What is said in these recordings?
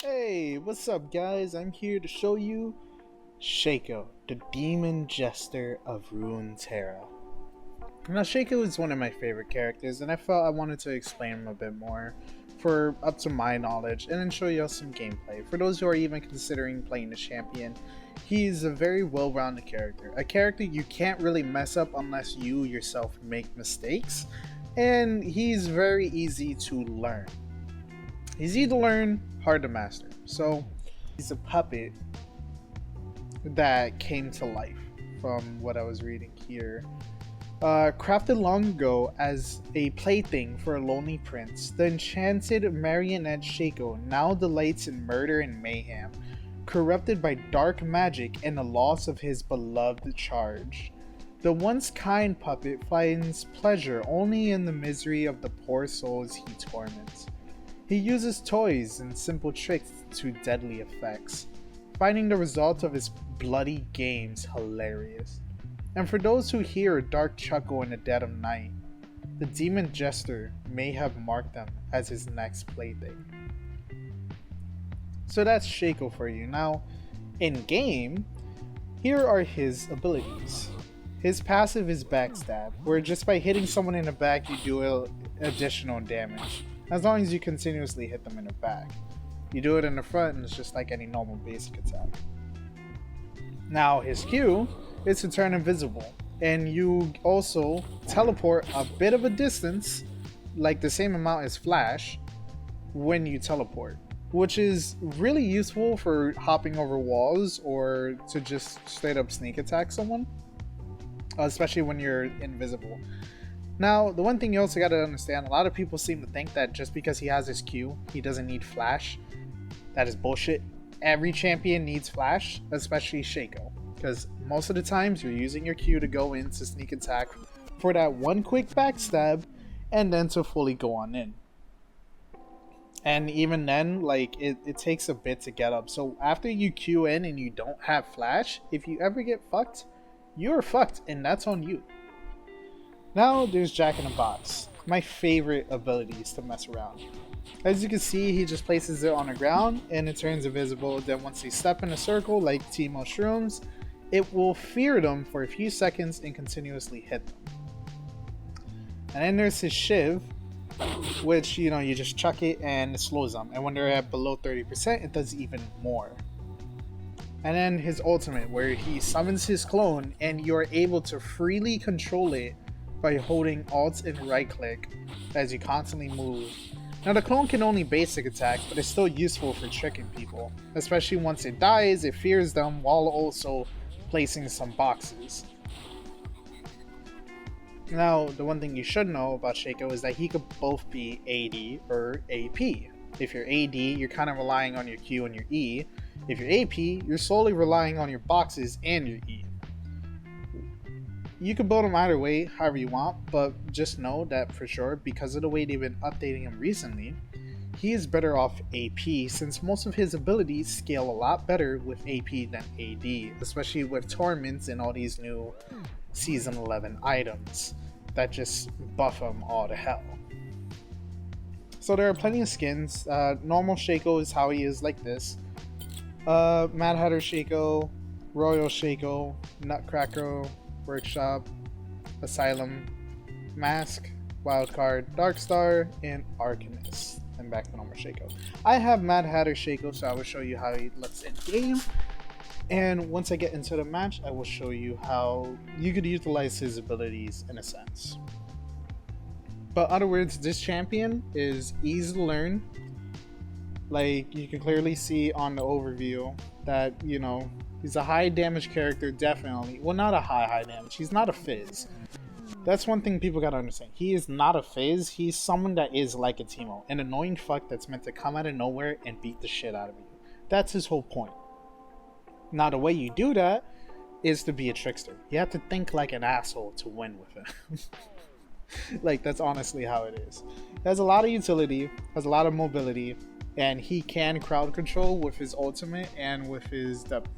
Hey, what's up guys? I'm here to show you Shaco, the demon jester of Runeterra. Now Shaco is one of my favorite characters and I felt I wanted to explain him a bit more for up to my knowledge and then show you some gameplay. For those who are even considering playing the champion, he's a very well-rounded character. A character you can't really mess up unless you yourself make mistakes, and he's very easy to learn. He's easy to learn, hard to master. So he's a puppet that came to life from what I was reading here. Crafted long ago as a plaything for a lonely prince, the enchanted marionette Shaco now delights in murder and mayhem, corrupted by dark magic and the loss of his beloved charge. The once kind puppet finds pleasure only in the misery of the poor souls he torments. He uses toys and simple tricks to deadly effects, finding the result of his bloody games hilarious. And for those who hear a dark chuckle in the dead of night, the demon jester may have marked them as his next plaything. So that's Shaco for you. Now, in game, here are his abilities. His passive is backstab, where just by hitting someone in the back you do additional damage, as long as you continuously hit them in the back. You do it in the front and it's just like any normal basic attack. Now his Q is to turn invisible, and you also teleport a bit of a distance, like the same amount as Flash, when you teleport, which is really useful for hopping over walls or to just straight up sneak attack someone, especially when you're invisible. Now, the one thing you also gotta understand, a lot of people seem to think that just because he has his Q, he doesn't need Flash. That is bullshit. Every champion needs Flash, especially Shaco, because most of the times you're using your Q to go in to sneak attack for that one quick backstab, and then to fully go on in. And even then, like, it takes a bit to get up. So after you Q in and you don't have Flash, if you ever get fucked, you're fucked, and that's on you. Now there's Jack in the Box, my favorite abilities to mess around. As you can see, he just places it on the ground and it turns invisible. Then once they step in a circle like Teemo Shrooms, it will fear them for a few seconds and continuously hit them. And then there's his Shiv, which, you know, you just chuck it and it slows them. And when they're at below 30%, it does even more. And then his ultimate, where he summons his clone and you're able to freely control it by holding Alt and right click as you constantly move. Now the clone can only basic attack, but it's still useful for tricking people, especially once it dies. It fears them while also placing some boxes. Now the one thing you should know about Shaco is that he could both be AD or AP. If you're AD, you're kind of relying on your Q and your E. If you're AP, you're solely relying on your boxes and your E. You can build him either way, however you want, but just know that for sure, because of the way they've been updating him recently, he is better off AP, since most of his abilities scale a lot better with AP than AD, especially with Torments and all these new Season 11 items that just buff him all to hell. So there are plenty of skins. Normal Shaco is how he is like this. Mad Hatter Shaco, Royal Shaco, Nutcracker, Workshop, Asylum, Mask, Wildcard, Darkstar, and Arcanist. And back to normal Shaco. I have Mad Hatter Shaco, so I will show you how he looks in game. And once I get into the match, I will show you how you could utilize his abilities in a sense. But in other words, this champion is easy to learn. Like, you can clearly see on the overview that, you know, he's a high damage character, definitely. Well, not a high damage. He's not a Fizz. That's one thing people gotta understand. He is not a Fizz. He's someone that is like a Teemo. An annoying fuck that's meant to come out of nowhere and beat the shit out of you. That's his whole point. Now, the way you do that is to be a trickster. You have to think like an asshole to win with him. Like, that's honestly how it is. He has a lot of utility, has a lot of mobility, and he can crowd control with his ultimate and with his depth.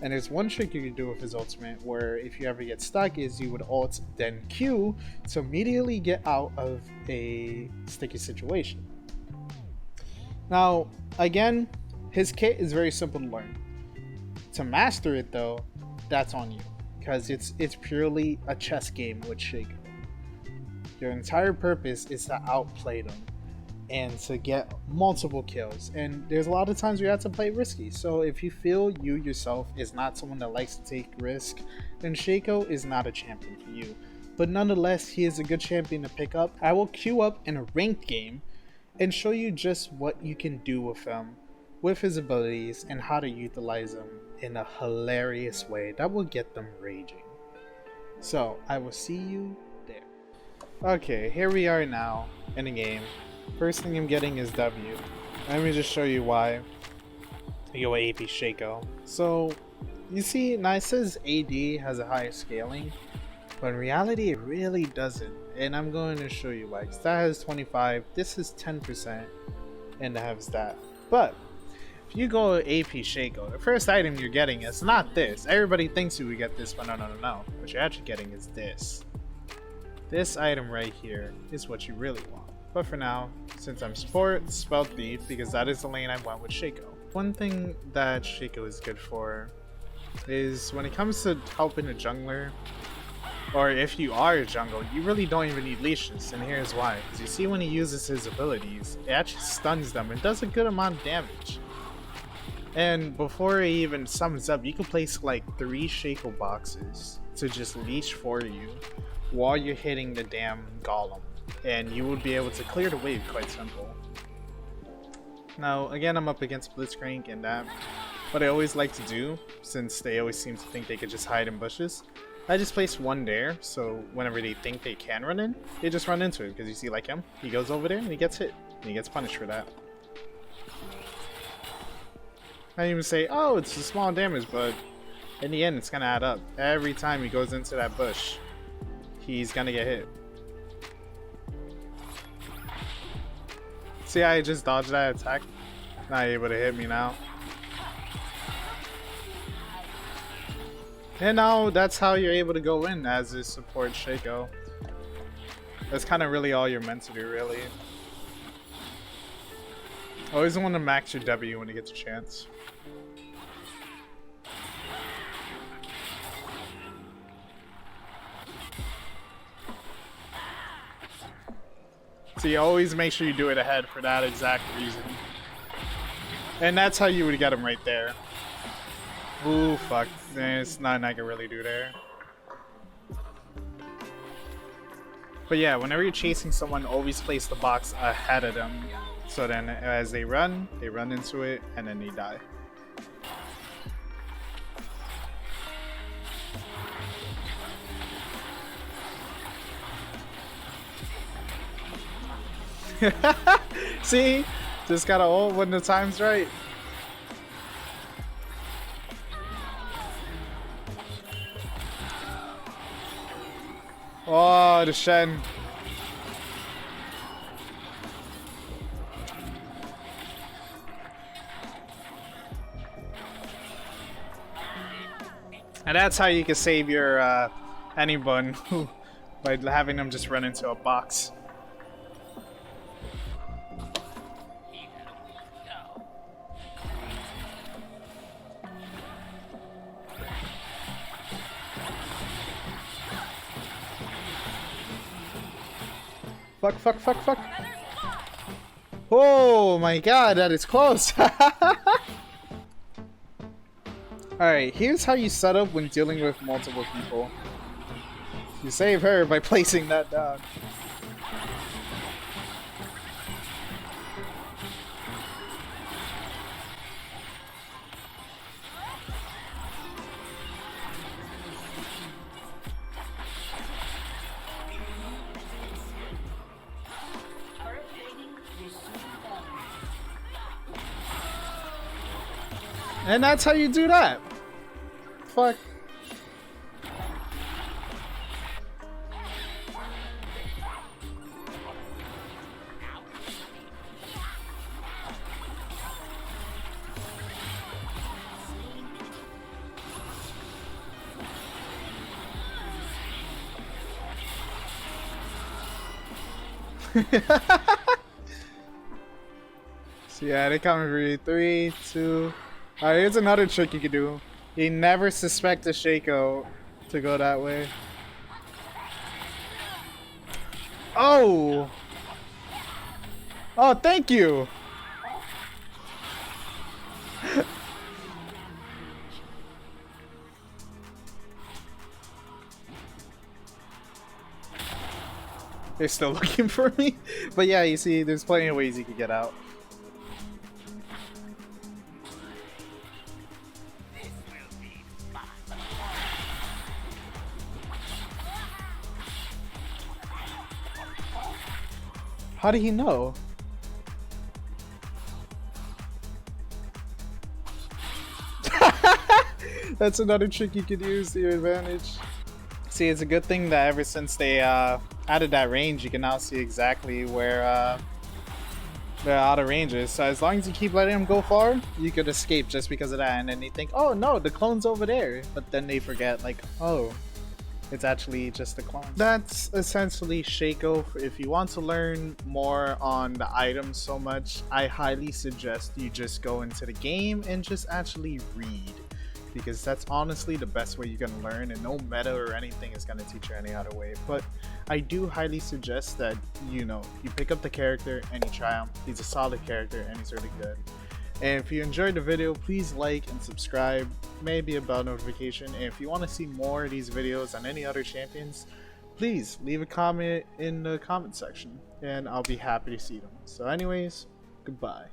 And there's one trick you can do with his ultimate where if you ever get stuck is you would ult then Q to immediately get out of a sticky situation. Now again, His kit is very simple to learn. To master it though, that's on you, because it's purely a chess game with Shaco. Your entire purpose is to outplay them and to get multiple kills, and there's a lot of times you have to play risky. So if you feel you yourself is not someone that likes to take risk, then Shaco is not a champion for you. But nonetheless, he is a good champion to pick up. I will queue up in a ranked game and show you just what you can do with him, with his abilities, and how to utilize them in a hilarious way that will get them raging. So I will see you there. Okay, here we are now in a game. First thing I'm getting is W. Let me just show you why I go AP Shaco. So you see, now it says AD has a higher scaling, but in reality it really doesn't. And I'm going to show you why. That has 25, this is 10%, and it has that. But if you go AP Shaco, the first item you're getting is not this. Everybody thinks you would get this, but no. What you're actually getting is this. This item right here is what you really want. But for now, since I'm support, Spell Thief, because that is the lane I went with Shaco. One thing that Shaco is good for is when it comes to helping a jungler, or if you are a jungle, you really don't even need leashes, and here's why. Because you see when he uses his abilities, it actually stuns them and does a good amount of damage. And before it even sums up, you can place like 3 Shaco boxes to just leash for you while you're hitting the damn golem, and you would be able to clear the wave quite simple. Now again, I'm up against Blitzcrank and that, what I always like to do, since they always seem to think they could just hide in bushes, I just place one there, so whenever they think they can run in, they just run into it. Because you see like him, he goes over there and he gets hit, and he gets punished for that. I even say, oh, it's a small damage, but in the end it's gonna add up. Every time he goes into that bush, he's gonna get hit. See how I just dodged that attack? Not able to hit me now. And now that's how you're able to go in as a support Shaco. That's kind of really all you're meant to do, really. Always want to max your W when you get a chance. So you always make sure you do it ahead for that exact reason. And that's how you would get him right there. Ooh, fuck. There's nothing I can really do there. But yeah, whenever you're chasing someone, always place the box ahead of them. So then as they run into it, and then they die. See? Just gotta ult when the time's right. Oh, the Shen. And that's how you can save your anyone by having them just run into a box. Fuck. Oh my god, that is close. Alright, here's how you set up when dealing with multiple people. You save her by placing that down. And that's how you do that. Fuck. So yeah, they coming for you. 3, 2. Alright, here's another trick you can do. You never suspect a Shaco to go that way. Oh! Oh, thank you! They're still looking for me. But yeah, you see, there's plenty of ways you can get out. How did he know? That's another trick you could use to your advantage. See, it's a good thing that ever since they added that range, you can now see exactly where they're out of ranges. So as long as you keep letting them go far, you could escape just because of that. And then they think, oh no, the clone's over there. But then they forget, like, oh, it's actually just the clone. That's essentially Shaco. If you want to learn more on the items so much, I highly suggest you just go into the game and just actually read. Because that's honestly the best way you can learn, and no meta or anything is going to teach you any other way. But I do highly suggest that, you pick up the character and you try him. He's a solid character and he's really good. And if you enjoyed the video, please like and subscribe, maybe a bell notification. And if you want to see more of these videos on any other champions, please leave a comment in the comment section and I'll be happy to see them. So anyways, goodbye.